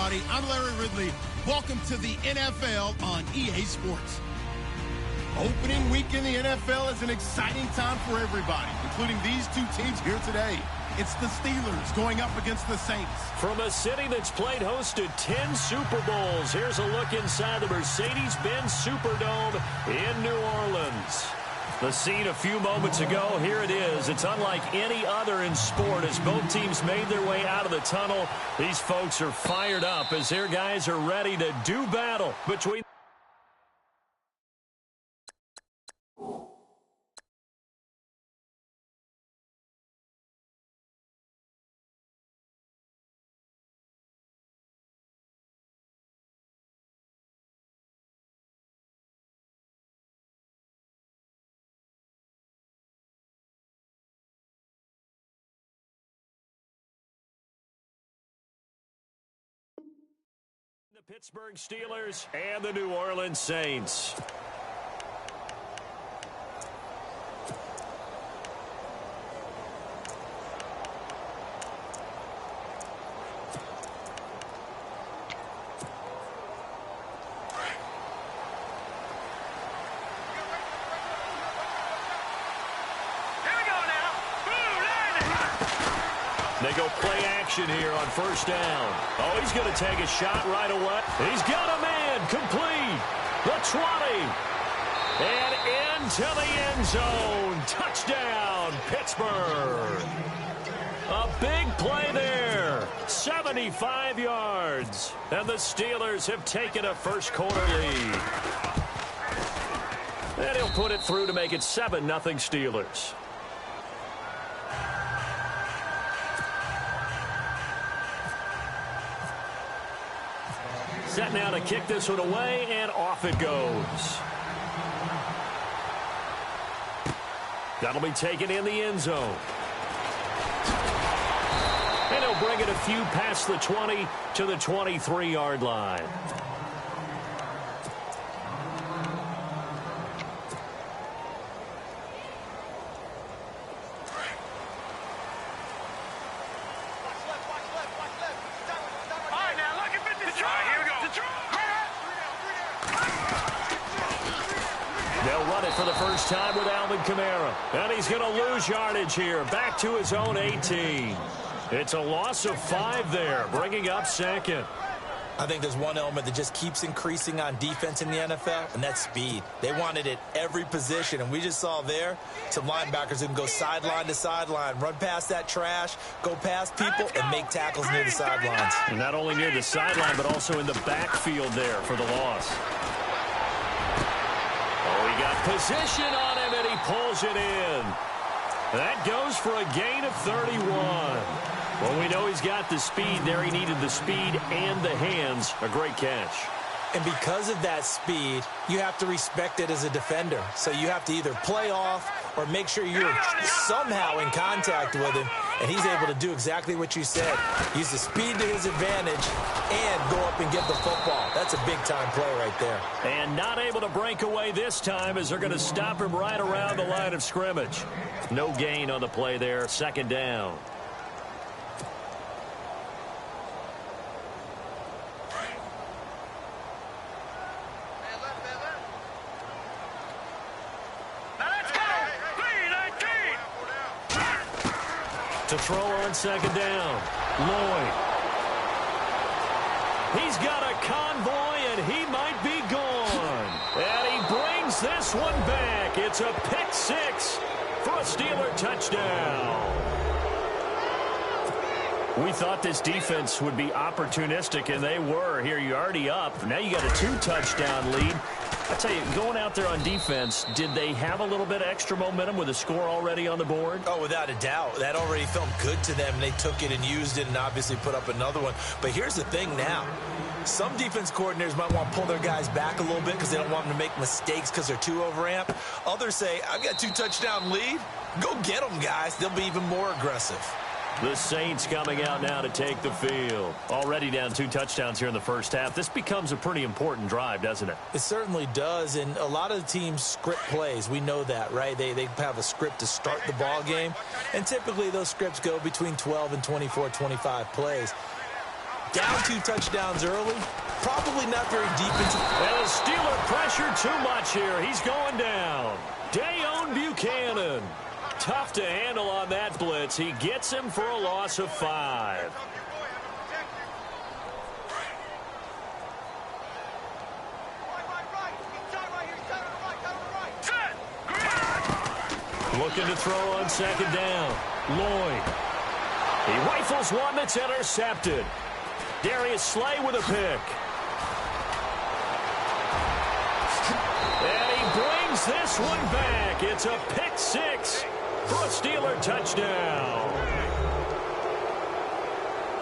everybody. I'm Larry Ridley. Welcome to the NFL on EA Sports. Opening week in the NFL is an exciting time for everybody, including these two teams here today. It's the Steelers going up against the Saints. From a city that's played host to 10 Super Bowls, here's a look inside the Mercedes-Benz Superdome in New Orleans. The scene a few moments ago, here it is. It's unlike any other in sport as both teams made their way out of the tunnel. These folks are fired up as their guys are ready to do battle between the Pittsburgh Steelers and the New Orleans Saints. They go play action here on first down. Oh, he's going to take a shot right away. He's got a man complete. The 20. And into the end zone. Touchdown, Pittsburgh. A big play there. 75 yards. And the Steelers have taken a first quarter lead. And he'll put it through to make it 7-0 Steelers. Set now to kick this one away, and off it goes. That'll be taken in the end zone. And he'll bring it a few past the 20 to the 23-yard line. Time with Alvin Kamara. And he's going to lose yardage here. Back to his own 18. It's a loss of 5 there, bringing up second. I think there's one element that just keeps increasing on defense in the NFL, and that's speed. They want it at every position, and we just saw there some linebackers who can go sideline to sideline, run past that trash, go past people, and make tackles near the sidelines. And not only near the sideline, but also in the backfield there for the loss. He got position on him, and he pulls it in. That goes for a gain of 31. Well, we know he's got the speed there. He needed the speed and the hands. A great catch. And because of that speed, you have to respect it as a defender. So you have to either play off or make sure you're somehow in contact with him, and he's able to do exactly what you said. Use the speed to his advantage and go up and get the football. That's a big-time play right there. And not able to break away this time as they're going to stop him right around the line of scrimmage. No gain on the play there. Second down. To throw on second down. Lloyd. He's got a convoy, and he might be gone. And he brings this one back. It's a pick six for a Steeler touchdown. We thought this defense would be opportunistic, and they were. Here, you're already up. Now you got a 2-touchdown lead. I tell you, going out there on defense, did they have a little bit of extra momentum with a score already on the board? Oh, without a doubt. That already felt good to them. They took it and used it and obviously put up another one. But here's the thing now. Some defense coordinators might want to pull their guys back a little bit because they don't want them to make mistakes because they're too overamped. Others say, I've got 2-touchdown lead. Go get them, guys. They'll be even more aggressive. The Saints coming out now to take the field. Already down 2 touchdowns here in the first half. This becomes a pretty important drive, doesn't it? It certainly does, and a lot of the teams script plays. We know that, right? They have a script to start the ball game, and typically those scripts go between 12 and 24, 25 plays. Down 2 touchdowns early. Probably not very deep into... And the Steeler pressure too much here. He's going down. Dayon Buchanan. Tough to handle on that blitz. He gets him for a loss of 5. Looking to throw on second down. Lloyd. He rifles one that's intercepted. Darius Slay with a pick. And he brings this one back. It's a pick 6 for a Steeler touchdown.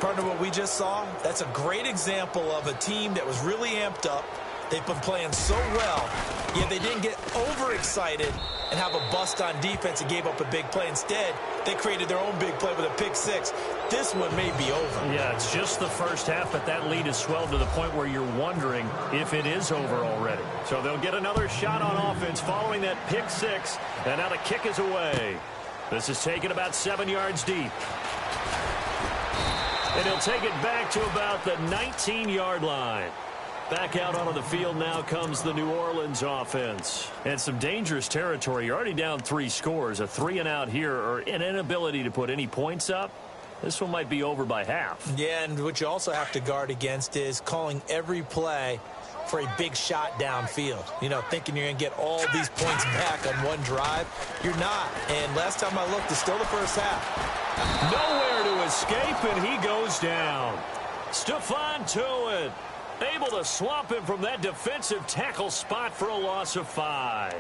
Partner, what we just saw, that's a great example of a team that was really amped up. They've been playing so well, yet they didn't get overexcited and have a bust on defense and gave up a big play. Instead, they created their own big play with a pick 6. This one may be over. Yeah, it's just the first half, but that lead has swelled to the point where you're wondering if it is over already. So they'll get another shot on offense following that pick 6, and now the kick is away. This is taken about 7 yards deep. And he'll take it back to about the 19-yard line. Back out onto the field now comes the New Orleans offense. And some dangerous territory. You're already down 3 scores. A 3-and-out here, or an inability to put any points up. This one might be over by half. Yeah, and what you also have to guard against is calling every play for a big shot downfield. You know, thinking you're going to get all these points back on one drive. You're not. And last time I looked, it's still the first half. Nowhere to escape, and he goes down. Stephon Tuitt able to swamp him from that defensive tackle spot for a loss of 5.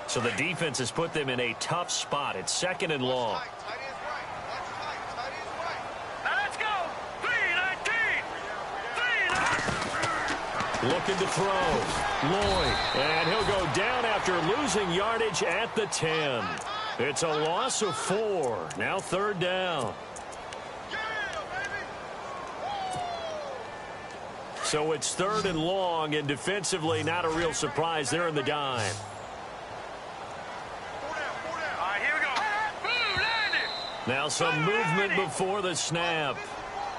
So the defense has put them in a tough spot. It's 2nd and long. Looking to throw. Lloyd. And he'll go down after losing yardage at the 10. It's a loss of 4. Now 3rd down. So it's 3rd and long, and defensively not a real surprise. They're in the dime. Now some movement before the snap.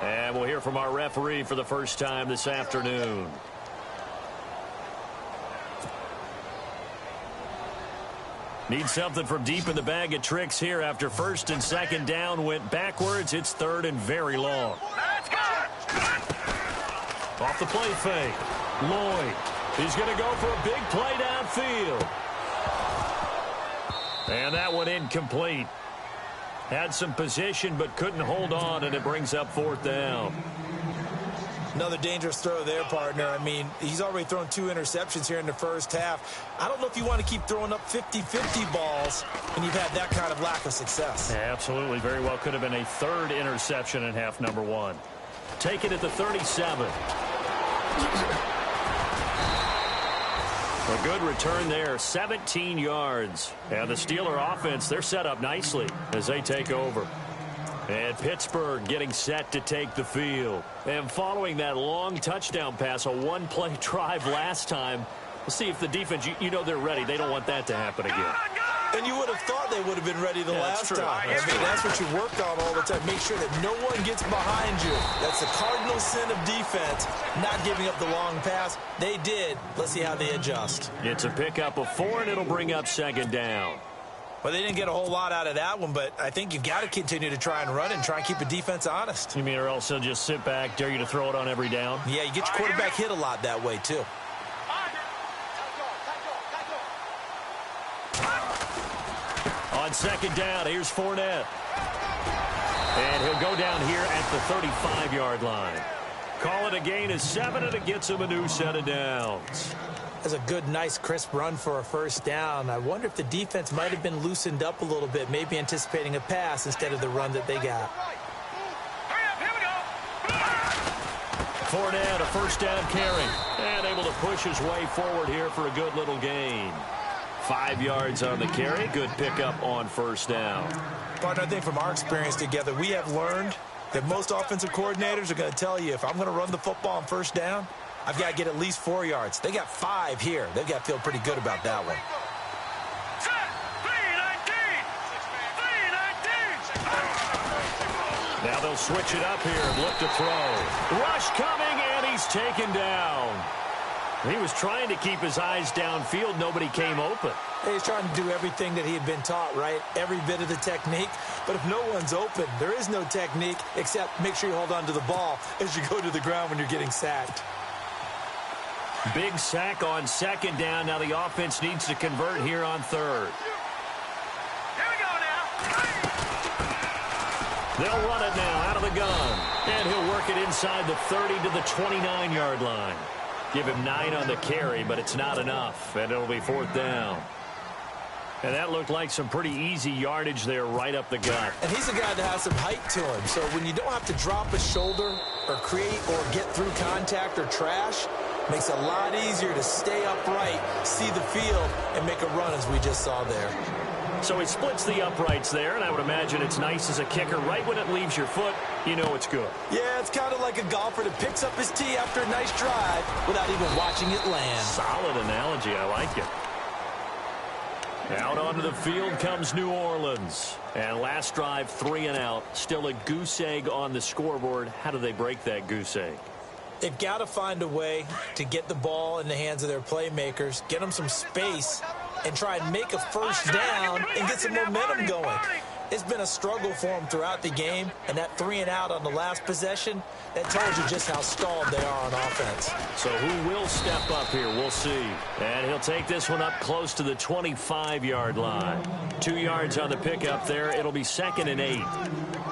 And we'll hear from our referee for the first time this afternoon. Need something from deep in the bag of tricks here after 1st and 2nd down went backwards. It's 3rd and very long. Off the play fake. Lloyd. He's going to go for a big play downfield. And that one incomplete. Had some position but couldn't hold on, and it brings up 4th down. Another dangerous throw there, partner. I mean, he's already thrown 2 interceptions here in the first half. I don't know if you want to keep throwing up 50-50 balls when you've had that kind of lack of success. Yeah, absolutely. Very well could have been a 3rd interception in half number 1. Take it at the 37. A good return there, 17 yards. And the Steeler offense, they're set up nicely as they take over. And Pittsburgh getting set to take the field. And following that long touchdown pass, a 1-play drive last time, we'll see if the defense, you know they're ready. They don't want that to happen again. And you would have thought they would have been ready the last time. I mean, that's what you work on all the time. Make sure that no one gets behind you. That's the cardinal sin of defense, not giving up the long pass. They did. Let's see how they adjust. It's a pickup of 4, and it'll bring up 2nd down. Well, they didn't get a whole lot out of that one, but I think you've got to continue to try and run and try and keep the defense honest. You mean or else they'll just sit back, dare you to throw it on every down? Yeah, you get your quarterback hit a lot that way, too. On 2nd down, here's Fournette. And he'll go down here at the 35-yard line. Call it a gain of 7, and it gets him a new set of downs. That's a good, nice, crisp run for a 1st down. I wonder if the defense might have been loosened up a little bit, maybe anticipating a pass instead of the run that they got. Fournette, a 1st down carry. And able to push his way forward here for a good little gain. 5 yards on the carry. Good pickup on 1st down. But I think from our experience together, we have learned that most offensive coordinators are going to tell you, if I'm going to run the football on 1st down, I've got to get at least 4 yards. They got 5 here. They've got to feel pretty good about that one. Now they'll switch it up here and look to throw. Rush coming, and he's taken down. He was trying to keep his eyes downfield. Nobody came open. He's trying to do everything that he had been taught, right? Every bit of the technique. But if no one's open, there is no technique except make sure you hold on to the ball as you go to the ground when you're getting sacked. Big sack on second down. Now the offense needs to convert here on third. Here we go now. They'll run it now out of the gun. And he'll work it inside the 30 to the 29-yard line. Give him 9 on the carry, but it's not enough. And it'll be fourth down. And that looked like some pretty easy yardage there right up the gut. And he's a guy that has some height to him. So when you don't have to drop a shoulder or create or get through contact or trash, makes it a lot easier to stay upright, see the field, and make a run as we just saw there. So he splits the uprights there, and I would imagine it's nice as a kicker. Right when it leaves your foot, you know it's good. Yeah, it's kind of like a golfer that picks up his tee after a nice drive without even watching it land. Solid analogy. I like it. Out onto the field comes New Orleans. And last drive, 3 and out. Still a goose egg on the scoreboard. How do they break that goose egg? They've got to find a way to get the ball in the hands of their playmakers, get them some space, and try and make a first down and get some momentum going. It's been a struggle for them throughout the game, and that 3 and out on the last possession, that tells you just how stalled they are on offense. So who will step up here? We'll see. And he'll take this one up close to the 25-yard line. 2 yards on the pickup there. It'll be 2nd and 8.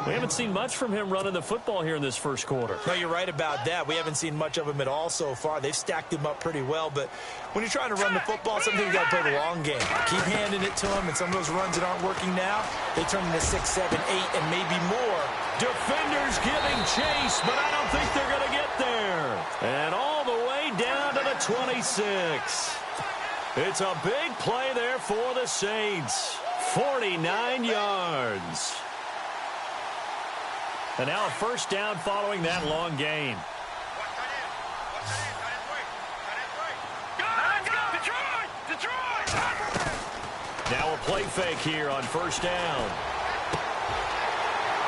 We haven't seen much from him running the football here in this first quarter. No, you're right about that. We haven't seen much of him at all so far. They've stacked him up pretty well, but when you're trying to run the football, sometimes you got to play the long game. Keep handing it to him, and some of those runs that aren't working now, they turn into 6, 7, 8, and maybe more. Defenders giving chase, but I don't think they're going to get there. And all the way down to the 26. It's a big play there for the Saints. 49 yards. And now a first down following that long gain. Now a play fake here on first down.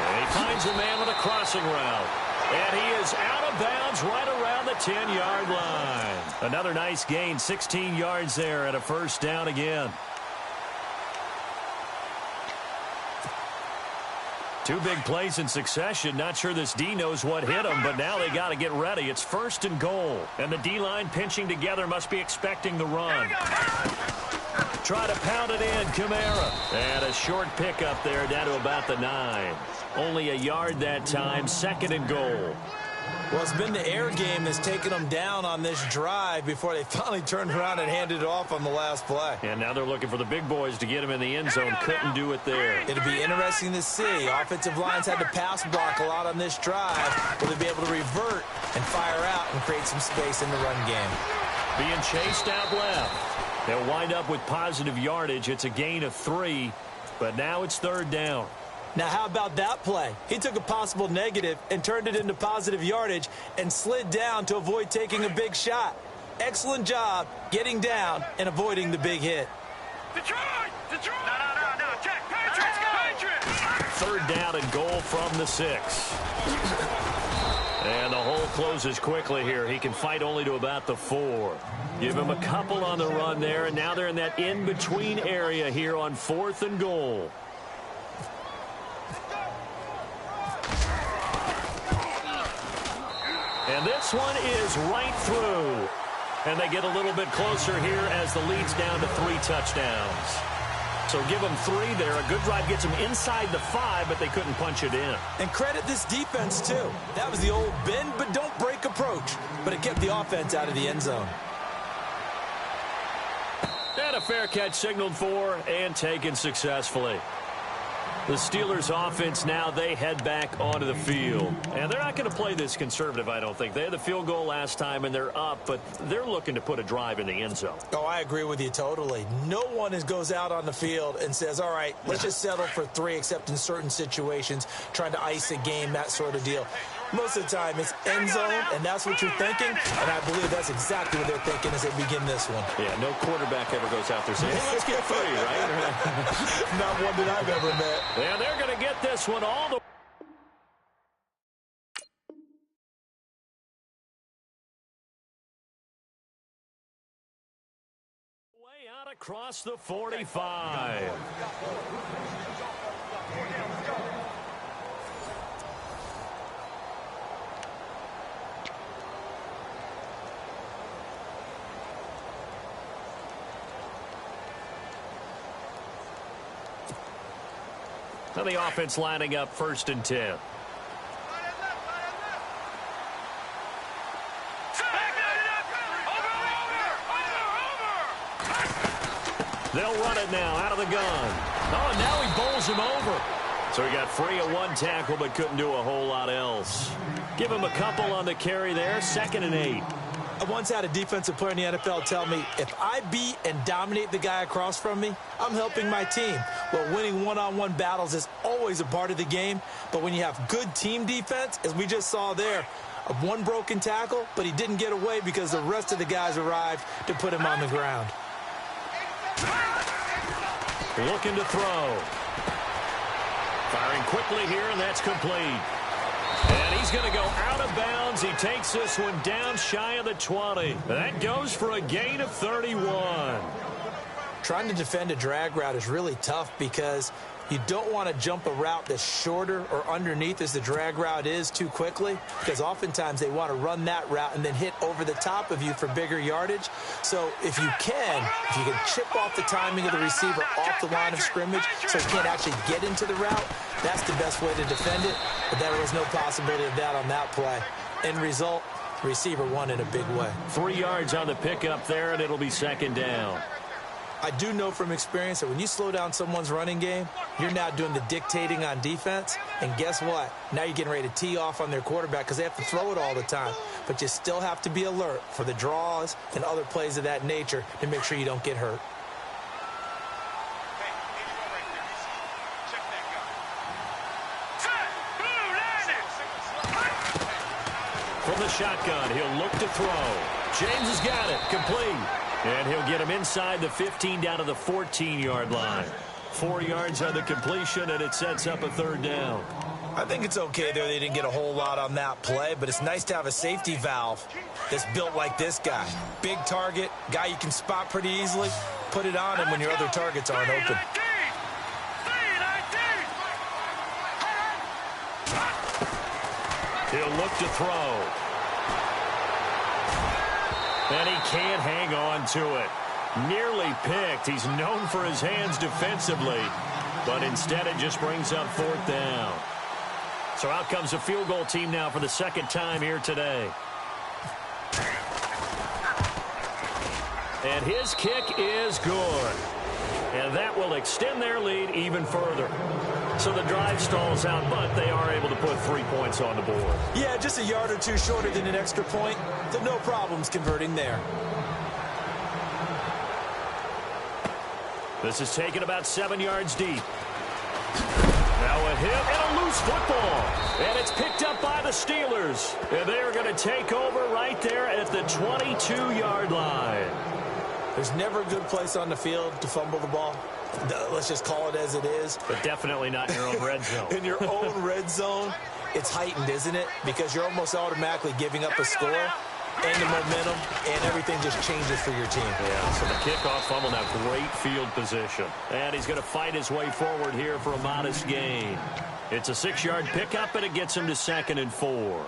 And he finds a man with a crossing route. And he is out of bounds right around the 10-yard line. Another nice gain, 16 yards there and a first down again. 2 big plays in succession. Not sure this D knows what hit him, but now they got to get ready. It's 1st and goal. And the D-line pinching together must be expecting the run. Try to pound it in, Kamara. And a short pickup there down to about the 9. Only a yard that time, 2nd and goal. Well, it's been the air game that's taken them down on this drive before they finally turned around and handed it off on the last play. And now they're looking for the big boys to get him in the end zone. Couldn't do it there. It'll be interesting to see. Offensive lines had to pass block a lot on this drive. Will they be able to revert and fire out and create some space in the run game? Being chased out left. They'll wind up with positive yardage. It's a gain of 3, but now it's 3rd down. Now, how about that play? He took a possible negative and turned it into positive yardage and slid down to avoid taking a big shot. Excellent job getting down and avoiding the big hit. Detroit! Detroit! No. Check. Patriots! 3rd down and goal from the 6. And the hole closes quickly here. He can fight only to about the 4. Give him a couple on the run there, and now they're in that in-between area here on 4th and goal. And this one is right through. And they get a little bit closer here as the lead's down to 3 touchdowns. So give them 3 there. A good drive gets them inside the 5, but they couldn't punch it in. And credit this defense, too. That was the old bend but don't break approach. But it kept the offense out of the end zone. And a fair catch signaled for and taken successfully. The Steelers offense now, they head back onto the field. And they're not going to play this conservative, I don't think. They had the field goal last time, and they're up, but they're looking to put a drive in the end zone. Oh, I agree with you totally. No one goes out on the field and says, all right, let's just settle for 3, except in certain situations, trying to ice a game, that sort of deal. Most of the time, it's end zone, and that's what you're thinking, and I believe that's exactly what they're thinking as they begin this one. Yeah, no quarterback ever goes out there saying, hey, let's get 3, right? Not one that I've ever met. Yeah, they're going to get this one all the way out across the 45. Now the offense lining up 1st and 10. They'll run it now out of the gun. Oh, and now he bowls him over. So he got free of 1 tackle but couldn't do a whole lot else. Give him a couple on the carry there. 2nd and 8. I once had a defensive player in the NFL tell me, if I beat and dominate the guy across from me, I'm helping my team. Well, winning one-on-one battles is always a part of the game, but when you have good team defense, as we just saw there, one broken tackle, but he didn't get away because the rest of the guys arrived to put him on the ground. Looking to throw. Firing quickly here, and that's complete. And he's going to go out of bounds. He takes this one down shy of the 20. That goes for a gain of 31. Trying to defend a drag route is really tough because you don't want to jump a route that's shorter or underneath as the drag route is too quickly, because oftentimes they want to run that route and then hit over the top of you for bigger yardage. So if you can chip off the timing of the receiver off the line of scrimmage so he can't actually get into the route, that's the best way to defend it. But there was no possibility of that on that play. End result, the receiver won in a big way. 3 yards on the pickup there, and it'll be 2nd down. I do know from experience that when you slow down someone's running game, you're now doing the dictating on defense. And guess what? Now you're getting ready to tee off on their quarterback because they have to throw it all the time. But you still have to be alert for the draws and other plays of that nature to make sure you don't get hurt. From the shotgun, he'll look to throw. James has got it. Complete. And he'll get him inside the 15 down to the 14-yard line. 4 yards on the completion, and it sets up a 3rd down. I think it's okay there. They didn't get a whole lot on that play, but it's nice to have a safety valve that's built like this guy. Big target, guy you can spot pretty easily. Put it on him when your other targets aren't open. He'll look to throw. And he can't hang on to it. Nearly picked. He's known for his hands defensively. But instead it just brings up 4th down. So out comes the field goal team now for the 2nd time here today. And his kick is good. And that will extend their lead even further. So the drive stalls out, but they are able to put 3 points on the board. Yeah, just a yard or two shorter than an extra point. So no problems converting there. This is taken about 7 yards deep. Now a hit and a loose football. And it's picked up by the Steelers. And they are going to take over right there at the 22-yard line. There's never a good place on the field to fumble the ball. Let's just call it as it is. But definitely not in your own red zone. In your own red zone, it's heightened, isn't it? Because you're almost automatically giving up a score and the momentum, and everything just changes for your team. Yeah, so the kickoff fumble, now great field position. And he's going to fight his way forward here for a modest gain. It's a 6-yard pickup, and it gets him to 2nd and 4.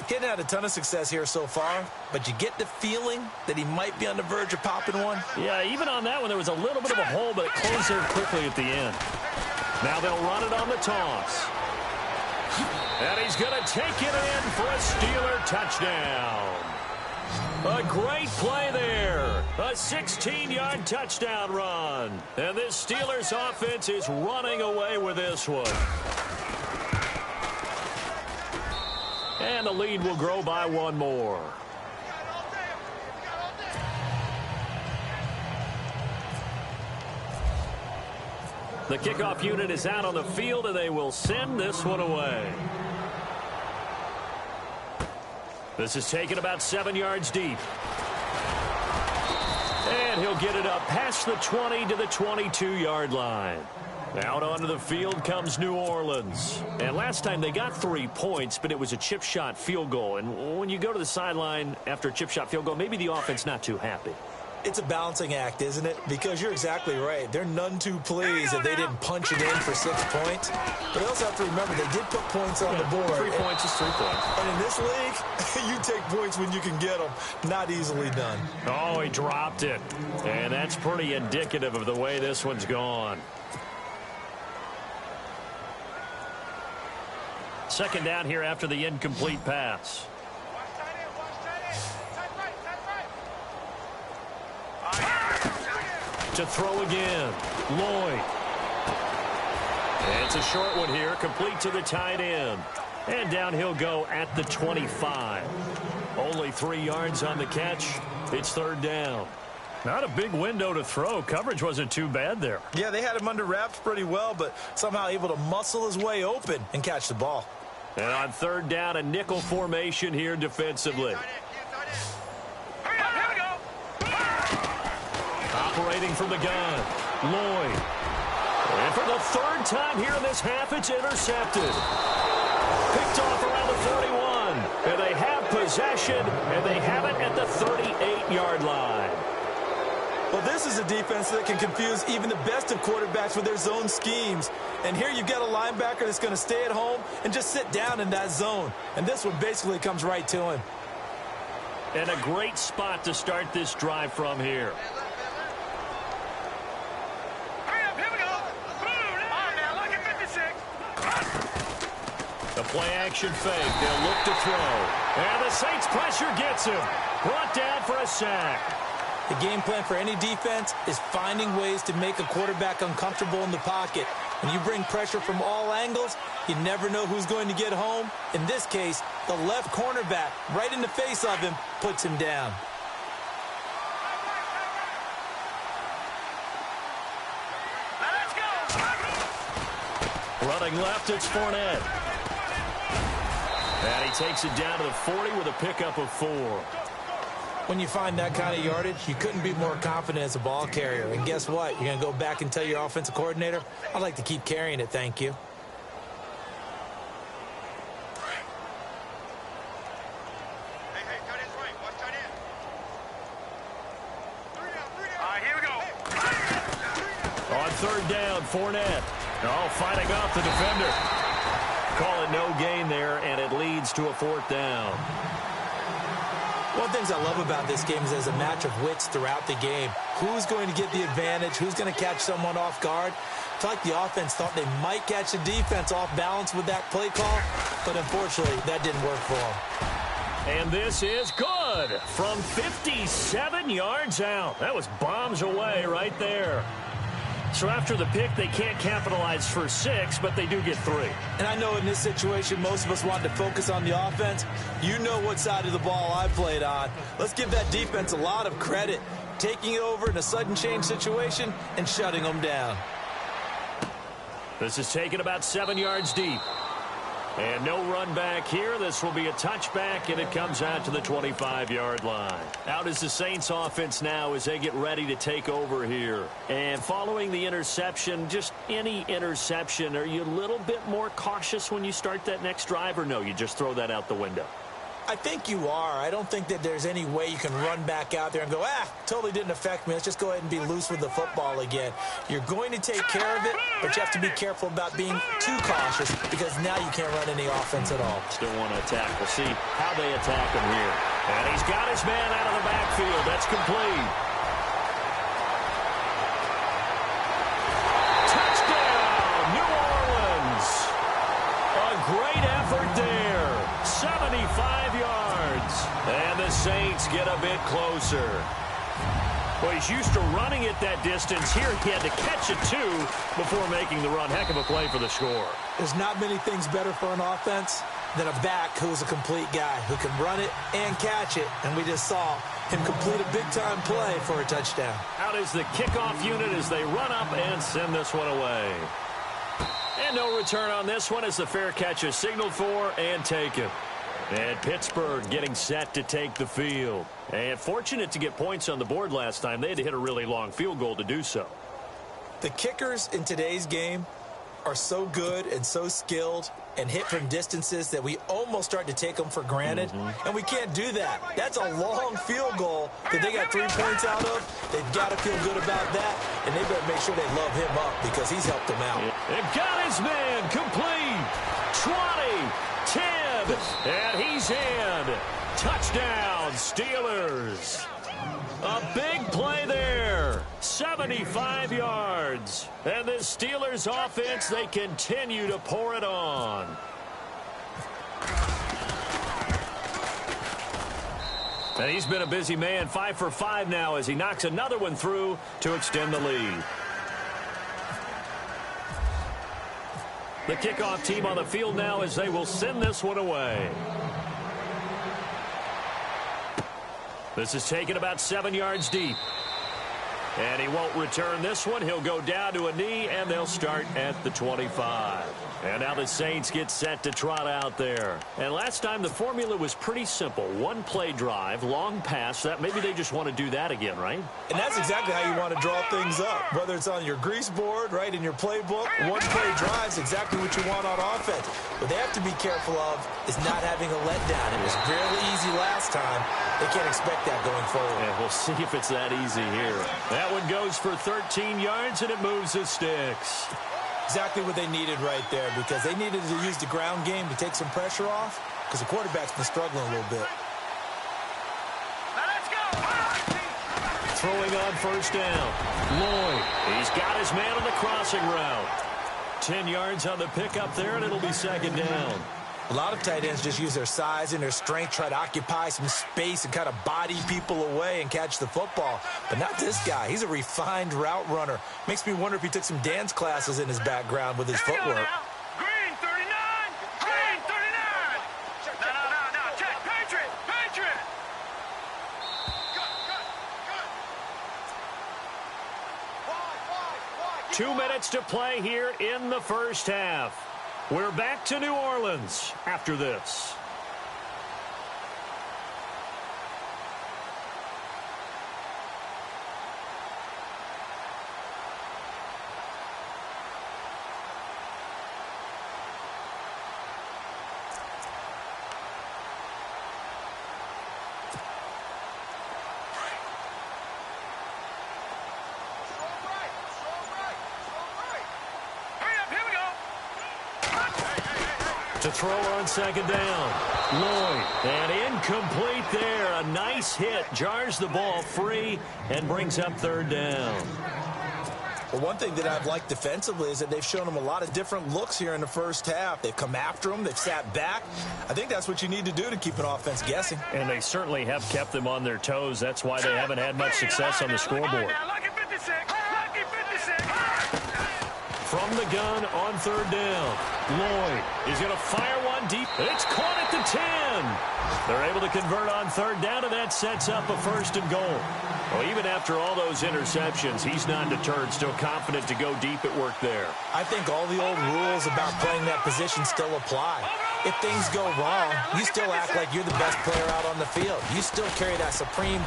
Getting had a ton of success here so far, but you get the feeling that he might be on the verge of popping one. Yeah, even on that one, there was a little bit of a hole, but it closed there quickly at the end. Now they'll run it on the toss. And he's going to take it in for a Steeler touchdown. A great play there. A 16-yard touchdown run. And this Steelers offense is running away with this one. And the lead will grow by 1 more. The kickoff unit is out on the field, and they will send this one away. This is taken about 7 yards deep. And he'll get it up past the 20 to the 22-yard line. Out onto the field comes New Orleans. And last time they got 3 points, but it was a chip shot field goal. And when you go to the sideline after a chip shot field goal, maybe the offense not too happy. It's a balancing act, isn't it? Because you're exactly right. They're none too pleased that they didn't punch it in for 6 points. But they also have to remember they did put points on the board. 3 points is 3 points. And in this league, you take points when you can get them. Not easily done. Oh, he dropped it. And that's pretty indicative of the way this one's gone. Second down here after the incomplete pass. To throw again, Lloyd. And it's a short one here, complete to the tight end. And down he'll go at the 25. Only 3 yards on the catch. It's third down. Not a big window to throw. Coverage wasn't too bad there. Yeah, they had him under wraps pretty well, but somehow able to muscle his way open and catch the ball. And on third down, a nickel formation here defensively. Operating from the gun, Lloyd. And for the third time here in this half, it's intercepted. Picked off around the 41. And they have possession, and they have it at the 38-yard line. Well, this is a defense that can confuse even the best of quarterbacks with their zone schemes. And here you've got a linebacker that's going to stay at home and just sit down in that zone. And this one basically comes right to him. And a great spot to start this drive from here. The play-action fake. They'll look to throw. And the Saints pressure gets him. Brought down for a sack. The game plan for any defense is finding ways to make a quarterback uncomfortable in the pocket. When you bring pressure from all angles, you never know who's going to get home. In this case, the left cornerback, right in the face of him, puts him down. Running left, it's Fournette. And he takes it down to the 40 with a pickup of 4. When you find that kind of yardage, you couldn't be more confident as a ball carrier. And guess what? You're going to go back and tell your offensive coordinator, I'd like to keep carrying it, thank you. Here we go. On third down, Fournette. Oh, fighting off the defender. Call it no gain there, and it leads to a 4th down. One of the things I love about this game is there's a match of wits throughout the game. Who's going to get the advantage? Who's going to catch someone off guard? I feel like the offense thought they might catch the defense off balance with that play call, but unfortunately, that didn't work for them. And this is good from 57 yards out. That was bombs away right there. So after the pick, they can't capitalize for 6, but they do get 3. And I know in this situation, most of us want to focus on the offense. You know what side of the ball I played on. Let's give that defense a lot of credit, taking it over in a sudden change situation and shutting them down. This is taken about 7 yards deep. And no run back here. This will be a touchback, and it comes out to the 25-yard line. Out is the Saints offense now as they get ready to take over here. And following the interception, just any interception, are you a little bit more cautious when you start that next drive, or no, you just throw that out the window? I think you are. I don't think that there's any way you can run back out there and go, totally didn't affect me. Let's just go ahead and be loose with the football again. You're going to take care of it, but you have to be careful about being too cautious because now you can't run any offense at all. Still want to attack. We'll see how they attack him here. And he's got his man out of the backfield. That's complete. Touchdown, New Orleans. A great effort there. 75 yards. And the Saints get a bit closer. Well, he's used to running it that distance. Here he had to catch it, too, before making the run. Heck of a play for the score. There's not many things better for an offense than a back who's a complete guy who can run it and catch it. And we just saw him complete a big-time play for a touchdown. Out is the kickoff unit as they run up and send this one away. And no return on this one as the fair catch is signaled for and taken. And Pittsburgh getting set to take the field. And fortunate to get points on the board last time. They had to hit a really long field goal to do so. The kickers in today's game are so good and so skilled and hit from distances that we almost start to take them for granted. And we can't do that. That's a long field goal that they got 3 points out of. They've got to feel good about that, and they better make sure they love him up because he's helped them out. They've got his man complete. 20, 10, and he's in. Touchdown, Steelers. A big play there. 75 yards. And the Steelers offense, they continue to pour it on. And he's been a busy man, 5 for 5 now as he knocks another one through to extend the lead. The kickoff team on the field now as they will send this one away. This is taken about 7 yards deep. And he won't return this one. He'll go down to a knee, and they'll start at the 25. And now the Saints get set to trot out there. And last time the formula was pretty simple. One play drive, long pass. That maybe they just want to do that again, right? And that's exactly how you want to draw things up. Whether it's on your grease board, right, in your playbook, one play drive is exactly what you want on offense. What they have to be careful of is not having a letdown. It was fairly easy last time. They can't expect that going forward. Yeah, we'll see if it's that easy here. That one goes for 13 yards, and it moves the sticks. Exactly what they needed right there because they needed to use the ground game to take some pressure off because the quarterback's been struggling a little bit. Now let's go. Throwing on first down. Lloyd, he's got his man on the crossing route. 10 yards on the pickup there, and it'll be second down. A lot of tight ends just use their size and their strength, try to occupy some space and kind of body people away and catch the football. But not this guy. He's a refined route runner. Makes me wonder if he took some dance classes in his background with his footwork. Green 39. Green 39. No. Check. Patriot. Patriot. Good. 2 minutes to play here in the first half. We're back to New Orleans after this. To throw on second down. Lloyd, and incomplete there. A nice hit. Jars the ball free and brings up third down. Well, one thing that I've liked defensively is that they've shown them a lot of different looks here in the first half. They've come after them. They've sat back. I think that's what you need to do to keep an offense guessing. And they certainly have kept them on their toes. That's why they haven't had much success on the scoreboard. Lucky 56. Lucky 56. From the gun on third down. Lloyd is going to fire one deep. It's caught at the 10. They're able to convert on third down, and that sets up a first and goal. Well, even after all those interceptions, he's not deterred, still confident to go deep at work there. I think all the old rules about playing that position still apply. If things go wrong, you still act like you're the best player out on the field. You still carry that supreme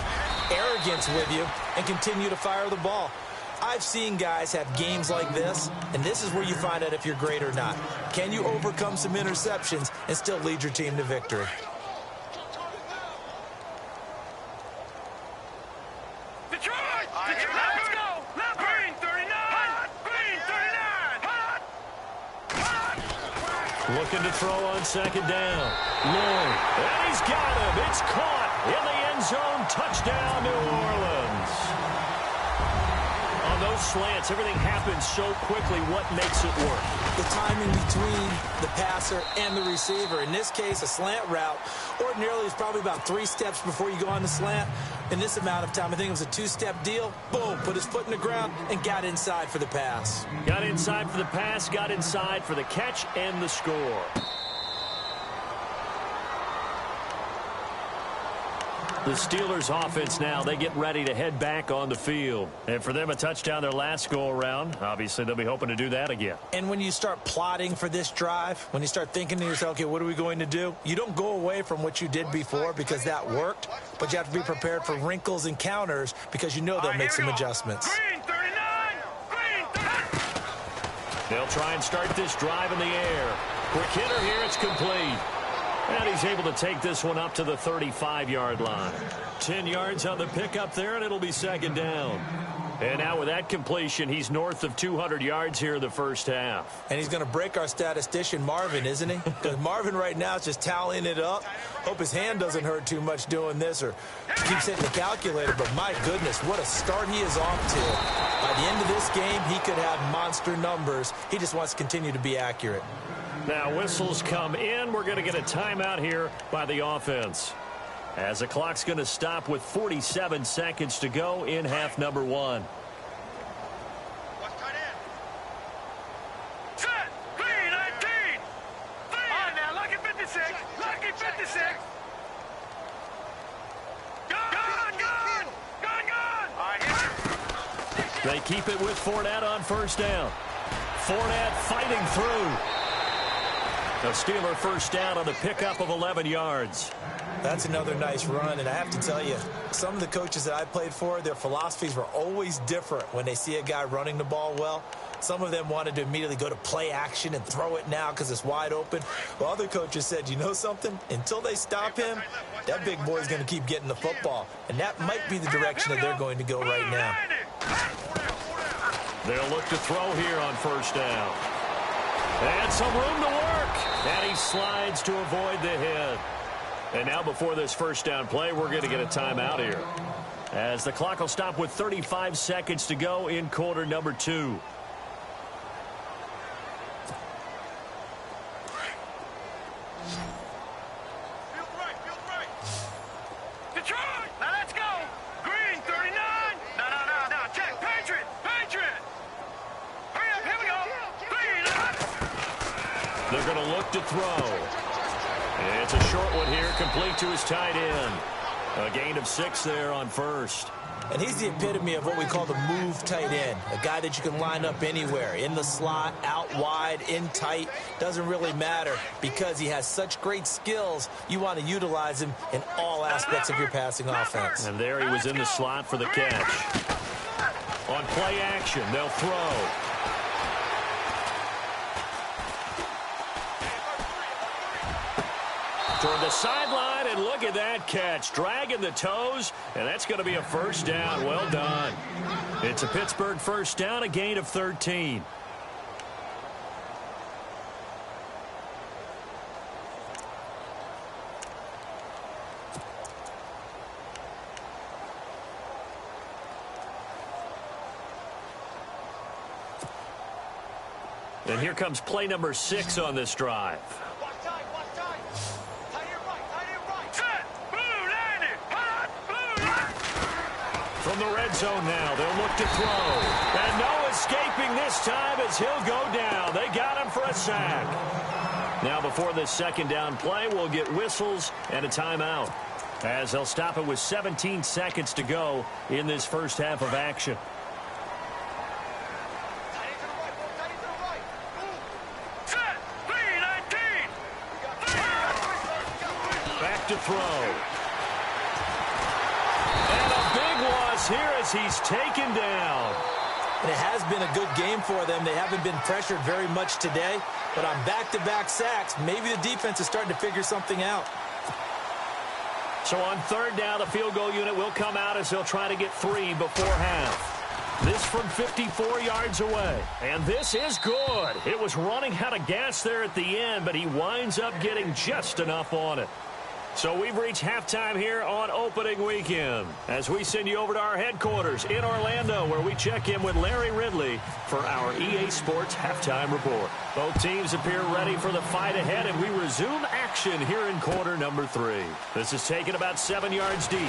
arrogance with you and continue to fire the ball. I've seen guys have games like this, and this is where you find out if you're great or not. Can you overcome some interceptions and still lead your team to victory? Detroit. Let's go. Green 39. Green 39. Looking to throw on second down. Lloyd, and he's got him. It's caught in the end zone. Touchdown, New Orleans. On those slants, everything happens so quickly. What makes it work? The timing between the passer and the receiver. In this case, a slant route ordinarily is probably about 3 steps before you go on the slant. In this amount of time, I think it was a 2-step deal. Boom, put his foot in the ground and got inside for the pass. Got inside for the pass, got inside for the catch and the score. The Steelers offense now, they get ready to head back on the field. And for them, a touchdown their last go-around. Obviously, they'll be hoping to do that again. And when you start plotting for this drive, when you start thinking to yourself, okay, what are we going to do? You don't go away from what you did before because that worked, but you have to be prepared for wrinkles and counters because you know they'll make some adjustments. Green 39. Green 30. They'll try and start this drive in the air. Quick hitter here, it's complete. And he's able to take this one up to the 35-yard line. 10 yards on the pickup there, and it'll be second down. And now with that completion, he's north of 200 yards here in the first half. And he's going to break our statistician, Marvin, isn't he? Because Marvin right now is just tallying it up. Hope his hand doesn't hurt too much doing this or keeps hitting the calculator. But my goodness, what a start he is off to. By the end of this game, he could have monster numbers. He just wants to continue to be accurate. Now whistles come in. We're going to get a timeout here by the offense, as the clock's going to stop with 47 seconds to go in half number one. Set. Green 19. On now, lucky 56. Lucky 56. Gun. All right, here. They keep it with Fournette on first down. Fournette fighting through. A Steeler first down on the pickup of 11 yards. That's another nice run, and I have to tell you, some of the coaches that I played for, their philosophies were always different when they see a guy running the ball well. Some of them wanted to immediately go to play action and throw it now because it's wide open. Well, other coaches said, you know something? Until they stop him, that big boy is going to keep getting the football, and that might be the direction that they're going to go right now. They'll look to throw here on first down. And some room to work. And he slides to avoid the hit. And now before this first down play, we're going to get a timeout here, as the clock will stop with 35 seconds to go in quarter number two. Detroit. Now let's go. Green 39. No. Check. Patriot. Hurry up. Here we go. Green. They're going to look to throw. It's a short one here, complete to his tight end. A gain of 6 there on first. And he's the epitome of what we call the move tight end, a guy that you can line up anywhere, in the slot, out wide, in tight, doesn't really matter because he has such great skills. You want to utilize him in all aspects of your passing offense. And there he was in the slot for the catch. On play action, they'll throw. Toward the sideline, and look at that catch. Dragging the toes, and that's going to be a first down. Well done. It's a Pittsburgh first down, a gain of 13. And here comes play number 6 on this drive. From the red zone now, they'll look to throw. And no escaping this time as he'll go down. They got him for a sack. Now before this second down play, we'll get whistles and a timeout, as they'll stop it with 17 seconds to go in this first half of action. Back to throw. Here as he's taken down. And it has been a good game for them. They haven't been pressured very much today, but on back-to-back sacks, maybe the defense is starting to figure something out. So on third down, the field goal unit will come out as they'll try to get 3 before half. This from 54 yards away. And this is good. It was running out of gas there at the end, but he winds up getting just enough on it. So we've reached halftime here on opening weekend, as we send you over to our headquarters in Orlando, where we check in with Larry Ridley for our EA Sports Halftime Report. Both teams appear ready for the fight ahead, and we resume action here in quarter number 3. This is taken about 7 yards deep.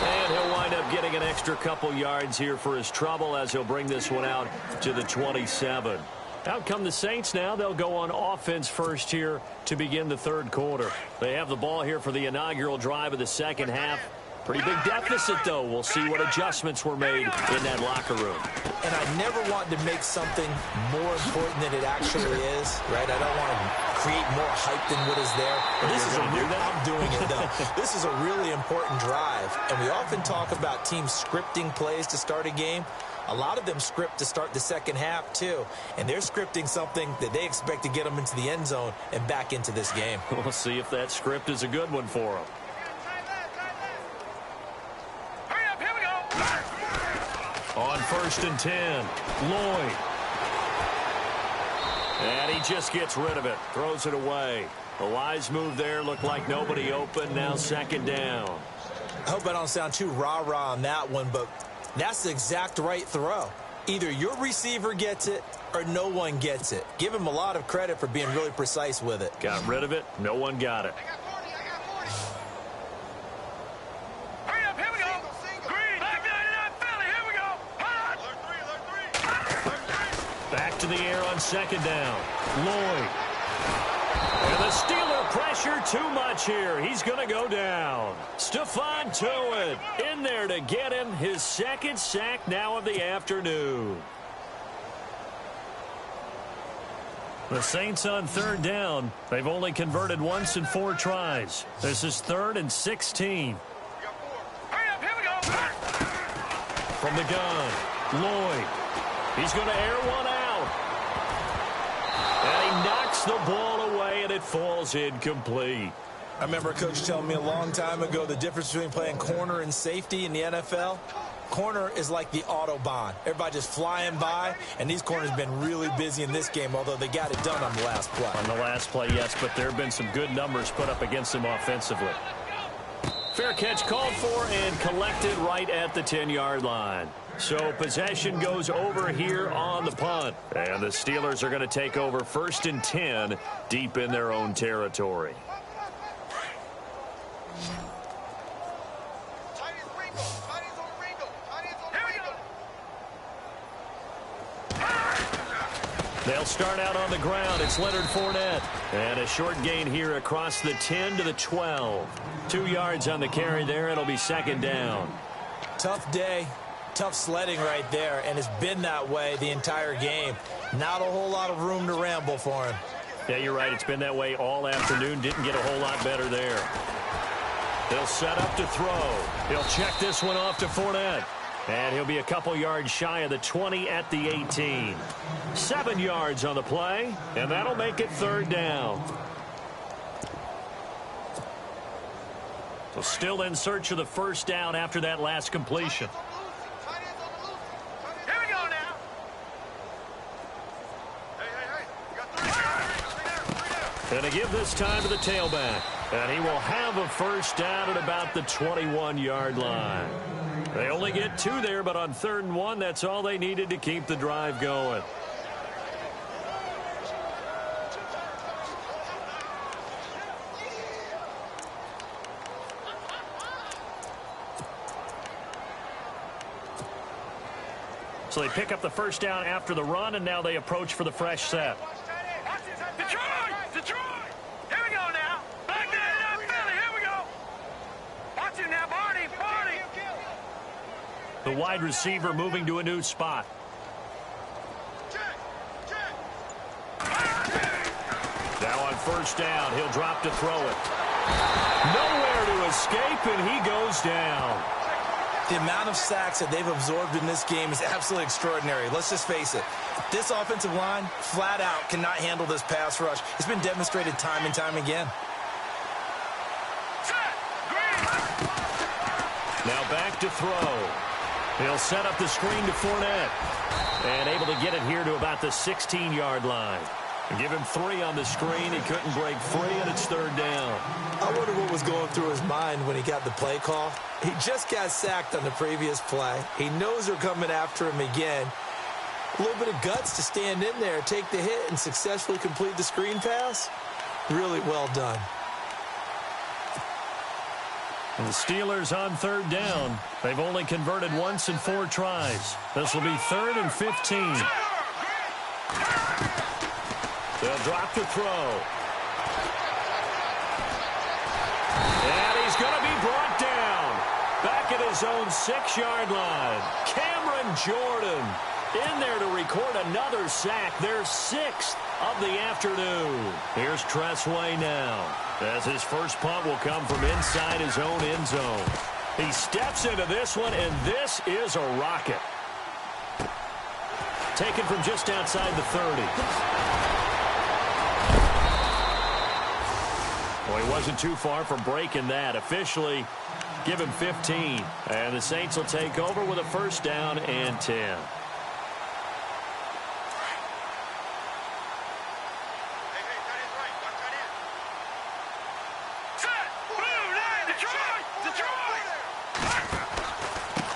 And he'll wind up getting an extra couple yards here for his trouble, as he'll bring this one out to the 27. Out come the Saints now. They'll go on offense first here to begin the third quarter. They have the ball here for the inaugural drive of the second half. Pretty big deficit, though. We'll see what adjustments were made in that locker room. And I never want to make something more important than it actually is, right? I don't want to create more hype than what is there. But this is I'm doing it, though. This is a really important drive. And we often talk about teams scripting plays to start a game. A lot of them script to start the second half, too. And they're scripting something that they expect to get them into the end zone and back into this game. We'll see if that script is a good one for them. On 1st and 10, Lloyd. And he just gets rid of it, throws it away. A wise move there, looked like nobody open, now 2nd down. I hope I don't sound too rah-rah on that one, but that's the exact right throw. Either your receiver gets it or no one gets it. Give him a lot of credit for being really precise with it. Got rid of it, no one got it. Back to the air on 2nd down. Lloyd. And the Steeler pressure too much here. He's going to go down. Stephon Tuitt in there to get him his 2nd sack now of the afternoon. The Saints on 3rd down. They've only converted once in 4 tries. This is 3rd and 16. From the gun, Lloyd. He's going to air one out. And he knocks the ball away, and it falls incomplete. I remember a coach telling me a long time ago the difference between playing corner and safety in the NFL. Corner is like the Autobahn. Everybody just flying by, and these corners have been really busy in this game, although they got it done on the last play. On the last play, yes, but there have been some good numbers put up against them offensively. Fair catch called for and collected right at the 10-yard line. So possession goes over here on the punt. And the Steelers are going to take over 1st and 10 deep in their own territory. They'll start out on the ground. It's Leonard Fournette. And a short gain here across the 10 to the 12. 2 yards on the carry there. It'll be 2nd down. Tough day. Tough sledding right there, and it's been that way the entire game. Not a whole lot of room to ramble for him. Yeah, you're right. It's been that way all afternoon. Didn't get a whole lot better there. They'll set up to throw. He'll check this one off to Fournette. And he'll be a couple yards shy of the 20 at the 18. 7 yards on the play, and that'll make it 3rd down. So still in search of the 1st down after that last completion. And to give this time to the tailback. And he will have a 1st down at about the 21-yard line. They only get 2 there, but on 3rd and 1, that's all they needed to keep the drive going. So they pick up the 1st down after the run, and now they approach for the fresh set. Detroit! Here we go now. Back there, Philly. Here we go. Watch it now, Barney. The wide receiver moving to a new spot. Now on 1st down, he'll drop to throw it. Nowhere to escape, and he goes down. The amount of sacks that they've absorbed in this game is absolutely extraordinary. Let's just face it. This offensive line, flat out, cannot handle this pass rush. It's been demonstrated time and time again. Now back to throw. He'll set up the screen to Fournette. And able to get it here to about the 16-yard line. Give him 3 on the screen. He couldn't break free, and it's 3rd down. I wonder what was going through his mind when he got the play call. He just got sacked on the previous play. He knows they're coming after him again. A little bit of guts to stand in there, take the hit, and successfully complete the screen pass. Really well done. And the Steelers on 3rd down. They've only converted once in 4 tries. This will be 3rd and 15. They'll drop the throw. And he's going to be brought down. Back at his own 6-yard line. Cameron Jordan in there to record another sack. Their 6th of the afternoon. Here's Tressway now, as his first punt will come from inside his own end zone. He steps into this one, and this is a rocket. Taken from just outside the 30. Well, he wasn't too far from breaking that. Officially, give him 15. And the Saints will take over with a first down and 10.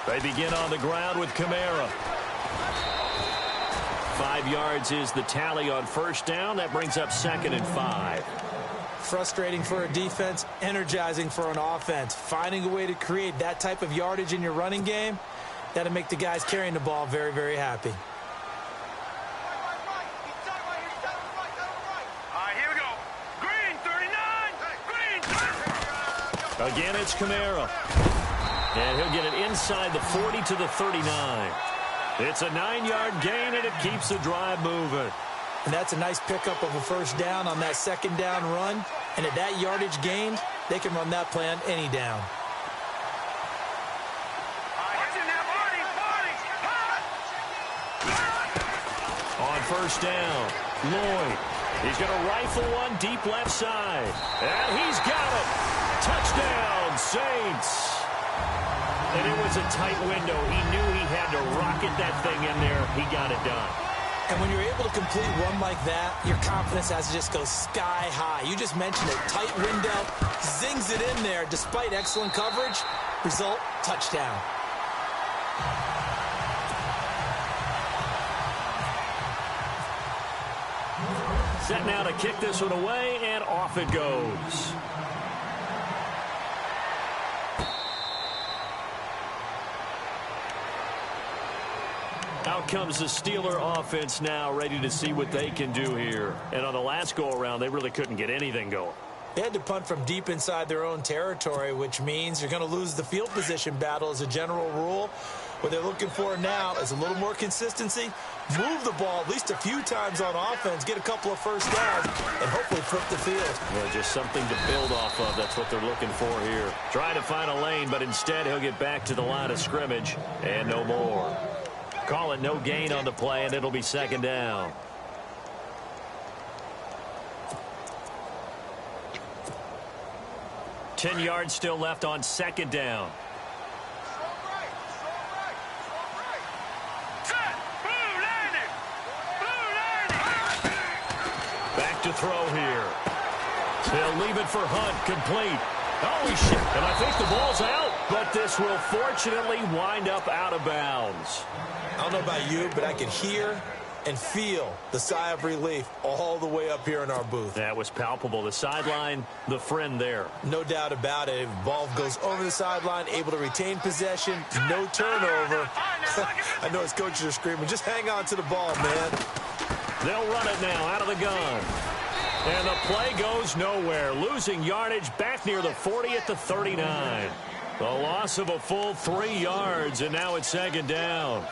They begin on the ground with Kamara. 5 yards is the tally on first down. That brings up 2nd and 5. Frustrating for a defense, energizing for an offense. Finding a way to create that type of yardage in your running game, that'll make the guys carrying the ball very, very happy. Here we go. Green, 39. Green. Again, it's Kamara. And he'll get it inside the 40 to the 39. It's a 9-yard gain, and it keeps the drive moving. And that's a nice pickup of a first down on that second down run. And at that yardage gained, they can run that play on any down. On first down, Lloyd. He's going to rifle one deep left side. And he's got it. Touchdown, Saints. And it was a tight window. He knew he had to rocket that thing in there. He got it done. And when you're able to complete one like that, your confidence has to just go sky high. You just mentioned it. Tight window, zings it in there despite excellent coverage. Result, touchdown. Set now to kick this one away, and off it goes. Out comes the Steeler offense now, ready to see what they can do here. And on the last go-around, they really couldn't get anything going. They had to punt from deep inside their own territory, which means you're going to lose the field position battle as a general rule. What they're looking for now is a little more consistency, move the ball at least a few times on offense, get a couple of first downs, and hopefully flip the field. Well, just something to build off of. That's what they're looking for here. Trying to find a lane, but instead he'll get back to the line of scrimmage and no more. Call it no gain on the play, and it'll be second down. Ten yards still left on second down. Back to throw here. They'll leave it for Hunt, complete. Holy shit, and I think the ball's out, but this will fortunately wind up out of bounds. I don't know about you, but I can hear and feel the sigh of relief all the way up here in our booth. That was palpable. The sideline, the friend there. No doubt about it. Ball goes over the sideline, able to retain possession, no turnover. I know his coaches are screaming, just hang on to the ball, man. They'll run it now out of the gun. And the play goes nowhere. Losing yardage back near the 40 at the 39. The loss of a full 3 yards, and now it's second down.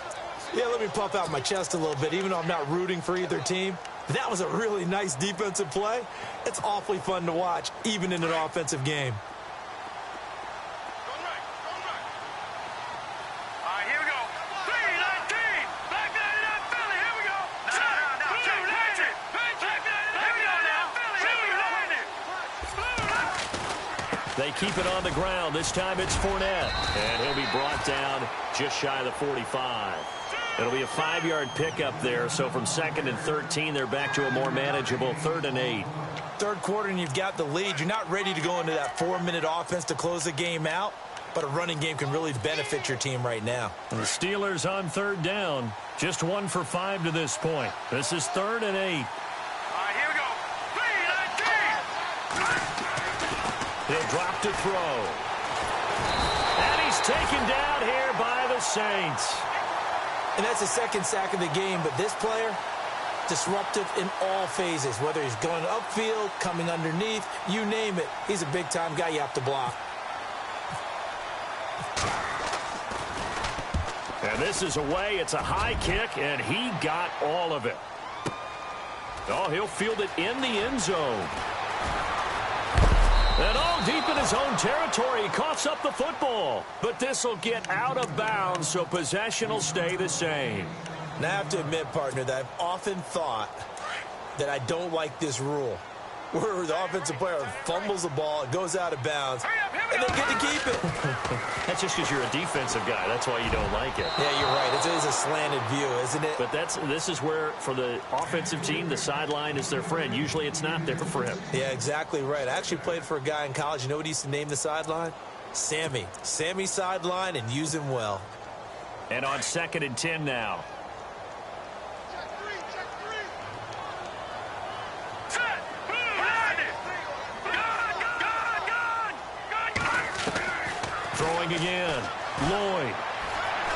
Yeah, let me puff out my chest a little bit, even though I'm not rooting for either team. That was a really nice defensive play. It's awfully fun to watch, even in an offensive game. Here we go. 3-19. Black 99 Philly. Here we go. No. Blue 90. Black 99. Here we go now. Philly. Blue 90. They keep it on the ground. This time it's Fournette. And he'll be brought down just shy of the 45. It'll be a 5-yard pickup there. So from 2nd and 13, they're back to a more manageable 3rd and 8. Third quarter and you've got the lead. You're not ready to go into that 4-minute offense to close the game out, but a running game can really benefit your team right now. And the Steelers on 3rd down. Just 1 for 5 to this point. This is 3rd and 8. Here we go. 3-19. He'll drop to throw. And he's taken down here by the Saints. And that's the second sack of the game, but this player, Disruptive in all phases, whether he's going upfield, coming underneath, you name it. He's a big-time guy you have to block. And this is away. It's a high kick, and he got all of it. Oh, he'll field it in the end zone. And all deep in his own territory, he coughs up the football. But this will get out of bounds, so possession will stay the same. Now, I have to admit, partner, that I've often thought that I don't like this rule, where the offensive player fumbles the ball, it goes out of bounds, and they get to keep it. That's just because you're a defensive guy. That's why you don't like it. Yeah, you're right. It is a slanted view, isn't it? But this is where, for the offensive team, the sideline is their friend. Usually it's not there for him. Yeah, exactly right. I actually played for a guy in college. You know what he used to name the sideline? Sammy. Sammy sideline, and use him well. And on 2nd and 10 now. Throwing again. Lloyd.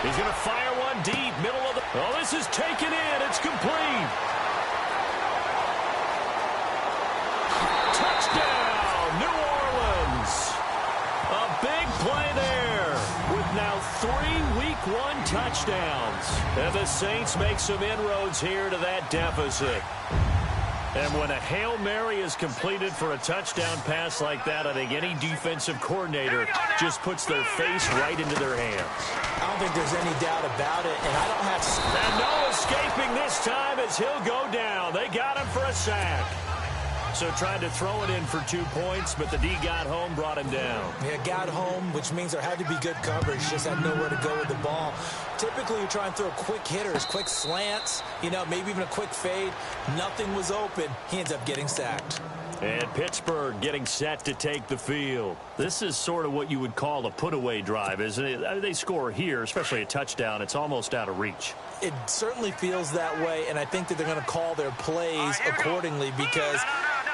He's going to fire one deep. Middle of the... Oh, this is taken in. It's complete. Touchdown, New Orleans. A big play there with now 3 Week 1 touchdowns. And the Saints make some inroads here to that deficit. And when a Hail Mary is completed for a touchdown pass like that, I think any defensive coordinator just puts their face right into their hands. I don't think there's any doubt about it, and I don't have... And no escaping this time as he'll go down. They got him for a sack. So tried to throw it in for 2 points, but the D got home, brought him down. Yeah, got home, which means there had to be good coverage. Just had nowhere to go with the ball. Typically, you try and throw quick hitters, quick slants, you know, maybe even a quick fade. Nothing was open. He ends up getting sacked. And Pittsburgh getting set to take the field. This is sort of what you would call a put-away drive, isn't it? I mean, they score here, especially a touchdown. It's almost out of reach. It certainly feels that way, and I think that they're going to call their plays accordingly because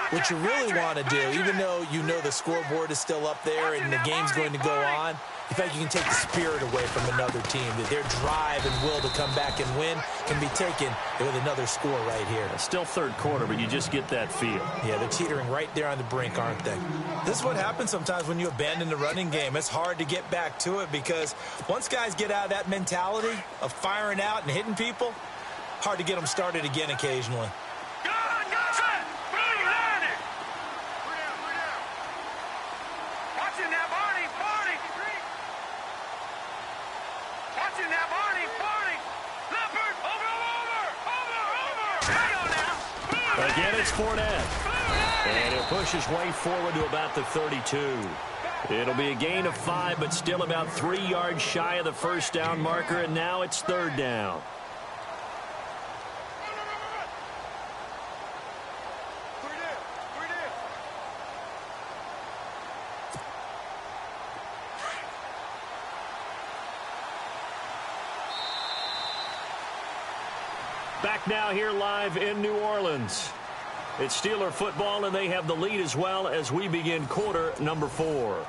what you really want to do, even though you know the scoreboard is still up there and the game's going to go on, in fact, you can take the spirit away from another team, that their drive and will to come back and win can be taken with another score right here. It's still 3rd quarter, but you just get that feel. Yeah, they're teetering right there on the brink, aren't they? This is what happens sometimes when you abandon the running game. It's hard to get back to it because once guys get out of that mentality of firing out and hitting people, hard to get them started again occasionally. Again, it's Fournette. And he'll push his way forward to about the 32. It'll be a gain of 5, but still about 3 yards shy of the first down marker, and now it's 3rd down. Back now here live in New Orleans. It's Steeler football, and they have the lead as well as we begin quarter number 4.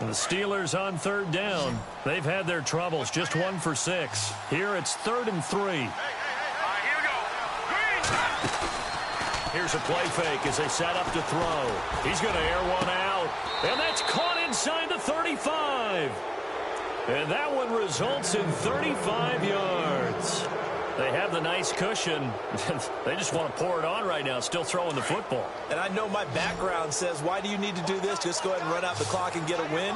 The Steelers on 3rd down. They've had their troubles, just 1 for 6. Here it's 3rd and 3. Here we go. Here's a play fake as they set up to throw. He's going to air one out, and that's caught inside the 35. And that one results in 35 yards. They have the nice cushion. They just want to pour it on right now, still throwing the football. And I know my background says, why do you need to do this? Just go ahead and run out the clock and get a win.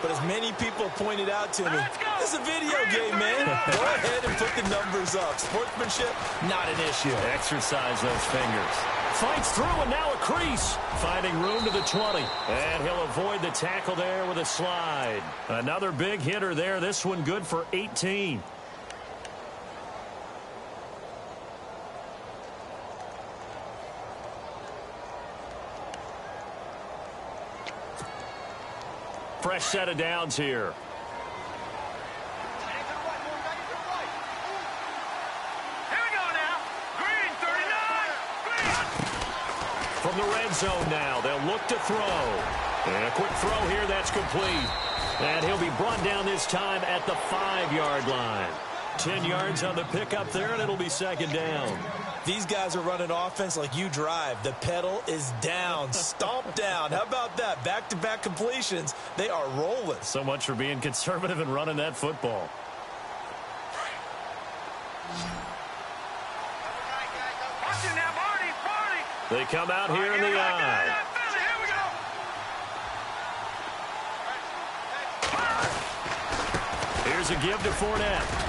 But as many people pointed out to me, this is a video game, man. Go ahead and put the numbers up. Sportsmanship, not an issue. Exercise those fingers. Fights through, and now a crease. Finding room to the 20. And he'll avoid the tackle there with a slide. Another big hitter there. This one good for 18. Fresh fresh set of downs here. From the red zone now, they'll look to throw. And a quick throw here, that's complete. And he'll be brought down this time at the 5-yard line. 10 yards on the pickup there, and it'll be second down. These guys are running offense like you drive. The pedal is down, stomped down. How about that? Back-to-back completions. They are rolling. So much for being conservative and running that football. They come out here in the eye. Here's a give to Fournette.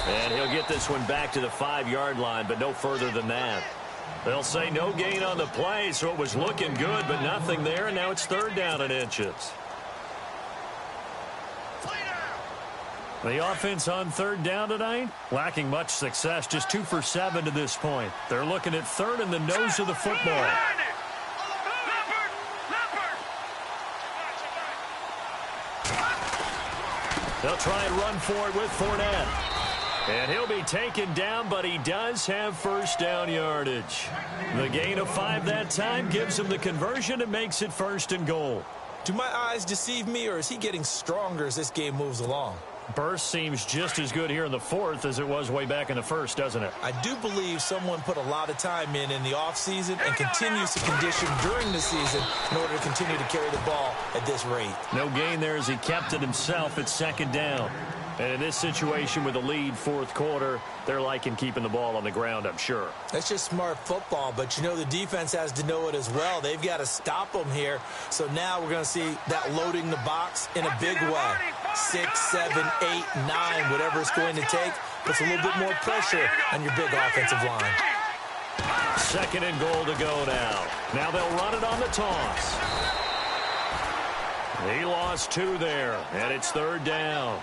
And he'll get this one back to the 5-yard line, but no further than that. They'll say no gain on the play, so it was looking good, but nothing there, and now it's third down and inches. The offense on third down tonight, lacking much success, just 2 for 7 to this point. They're looking at third in the nose of the football. They'll try and run for it with Fournette. And he'll be taken down, but he does have first down yardage. The gain of 5 that time gives him the conversion and makes it first and goal. Do my eyes deceive me, or is he getting stronger as this game moves along? Burst seems just as good here in the fourth as it was way back in the first, doesn't it? I do believe someone put a lot of time in the offseason and continues to condition during the season in order to continue to carry the ball at this rate. No gain there as he kept it himself at second down. And in this situation with a lead fourth quarter, they're liking keeping the ball on the ground, I'm sure. That's just smart football, but you know the defense has to know it as well. They've got to stop them here. So now we're going to see that loading the box in a big way. 6, 7, 8, 9, whatever it's going to take, puts a little bit more pressure on your big offensive line. Second and goal to go now. Now they'll run it on the toss. He lost 2 there, and it's third down.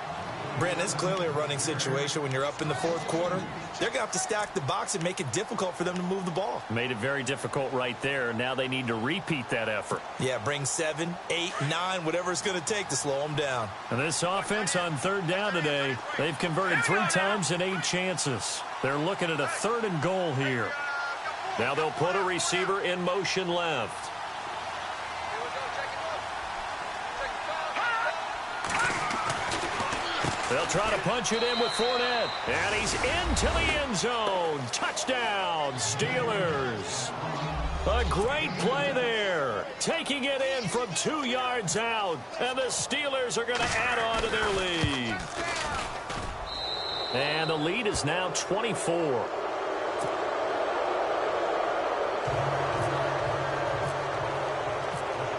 Brandon, it's clearly a running situation when you're up in the fourth quarter. They're going to have to stack the box and make it difficult for them to move the ball. Made it very difficult right there. Now they need to repeat that effort. Yeah, bring 7, 8, 9, whatever it's going to take to slow them down. And this offense on third down today, they've converted 3 times in 8 chances. They're looking at a third and goal here. Now they'll put a receiver in motion left. They'll try to punch it in with Fournette. And he's into the end zone. Touchdown, Steelers. A great play there. Taking it in from 2 yards out. And the Steelers are going to add on to their lead. And the lead is now 24.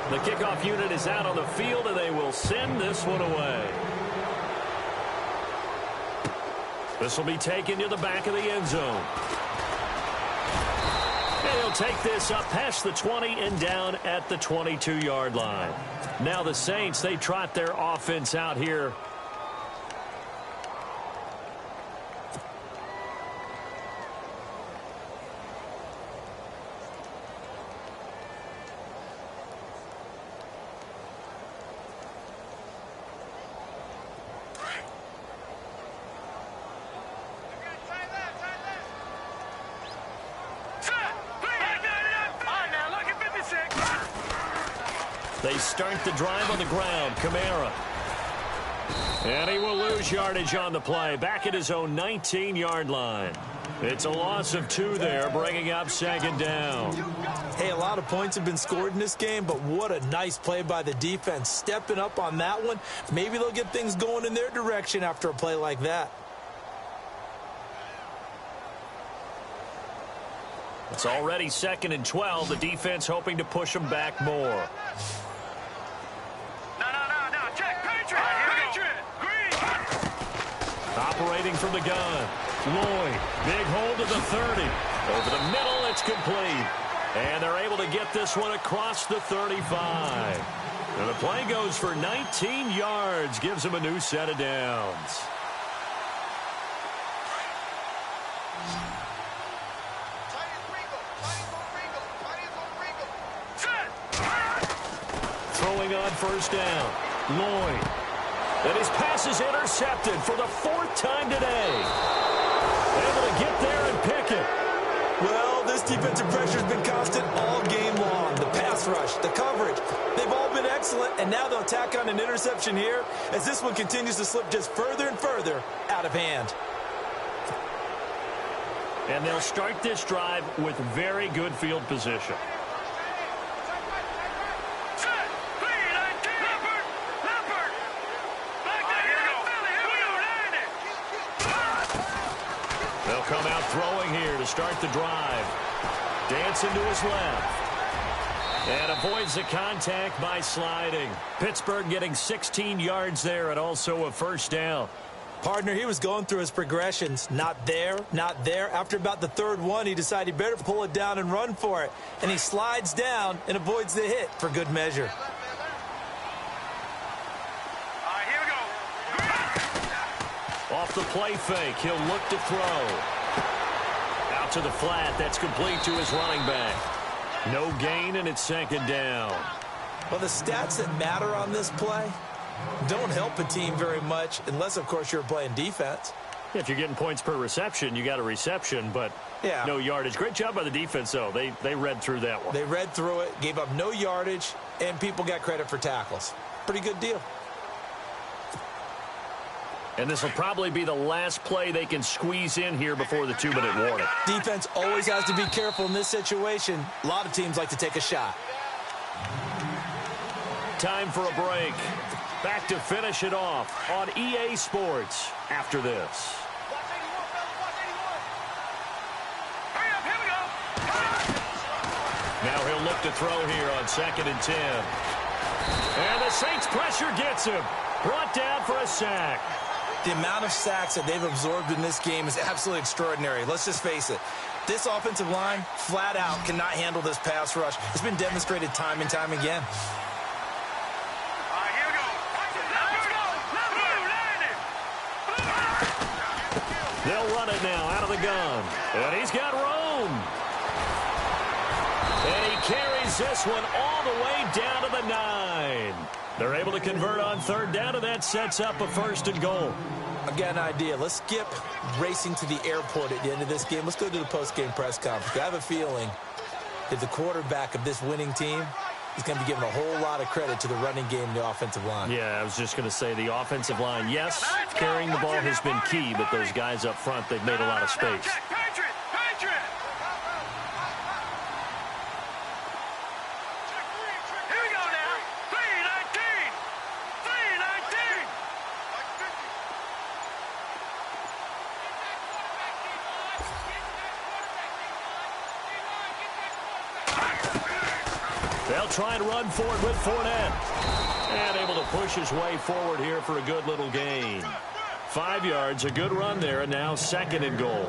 The kickoff unit is out on the field, and they will send this one away. This will be taken to the back of the end zone. And he'll take this up past the 20 and down at the 22-yard line. Now the Saints, they trot their offense out here. They start the drive on the ground. Kamara. And he will lose yardage on the play. Back at his own 19-yard line. It's a loss of 2 there, bringing up second down. Hey, a lot of points have been scored in this game, but what a nice play by the defense. Stepping up on that one. Maybe they'll get things going in their direction after a play like that. It's already second and 12. The defense hoping to push them back more. Operating from the gun. Lloyd, big hold to the 30. Over the middle, it's complete. And they're able to get this one across the 35. And the play goes for 19 yards. Gives them a new set of downs. Throwing on first down. Lloyd. And his pass is intercepted for the 4th time today. Able to get there and pick it. Well, this defensive pressure has been constant all game long. The pass rush, the coverage, they've all been excellent, and now they'll tack on an interception here as this one continues to slip just further and further out of hand. And they'll start this drive with very good field position. They'll come out throwing here to start the drive. Dancing to his left. And avoids the contact by sliding. Pittsburgh getting 16 yards there and also a first down. Partner, he was going through his progressions. Not there, not there. After about the 3rd one, he decided he better pull it down and run for it. And he slides down and avoids the hit for good measure. Off the play fake, he'll look to throw. Out to the flat, that's complete to his running back. No gain, and it's 2nd down. Well, the stats that matter on this play don't help a team very much unless, of course, you're playing defense. If you're getting points per reception, you got a reception, but no yardage. Great job by the defense, though. They read through that one. They read through it, gave up no yardage, and people got credit for tackles. Pretty good deal. And this will probably be the last play they can squeeze in here before the 2-minute warning. Defense always has to be careful in this situation. A lot of teams like to take a shot. Time for a break. Back to finish it off on EA Sports after this. Now he'll look to throw here on 2nd and 10. And the Saints pressure gets him. Brought down for a sack. The amount of sacks that they've absorbed in this game is absolutely extraordinary. Let's just face it. This offensive line, flat out, cannot handle this pass rush. It's been demonstrated time and time again. They'll run it now out of the gun. And he's got room. And he carries this one all the way down to the 9. They're able to convert on 3rd down, and that sets up a 1st and goal. I've got an idea. Let's skip racing to the airport at the end of this game. Let's go to the post-game press conference. I have a feeling that the quarterback of this winning team is going to be given a whole lot of credit to the running game and the offensive line. Yeah, I was just going to say the offensive line, yes, carrying the ball has been key, but those guys up front, they've made a lot of space. They'll try and run for it with Fournette. And able to push his way forward here for a good little gain. 5 yards, a good run there, and now 2nd and goal.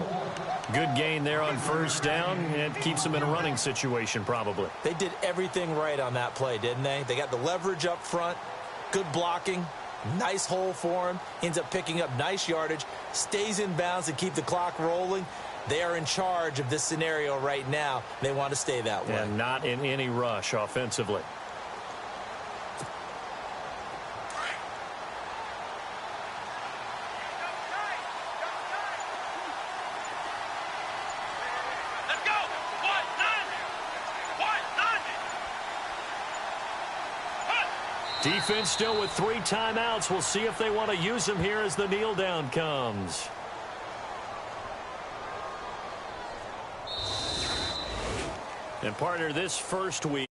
Good gain there on 1st down, and keeps them in a running situation probably. They did everything right on that play, didn't they? They got the leverage up front, good blocking, nice hole for him, ends up picking up nice yardage, stays in bounds and keep the clock rolling. They are in charge of this scenario right now. They want to stay that way. And not in any rush offensively. Let's go. What? None. Defense still with 3 timeouts. We'll see if they want to use them here as the kneel down comes. And partner, this first week.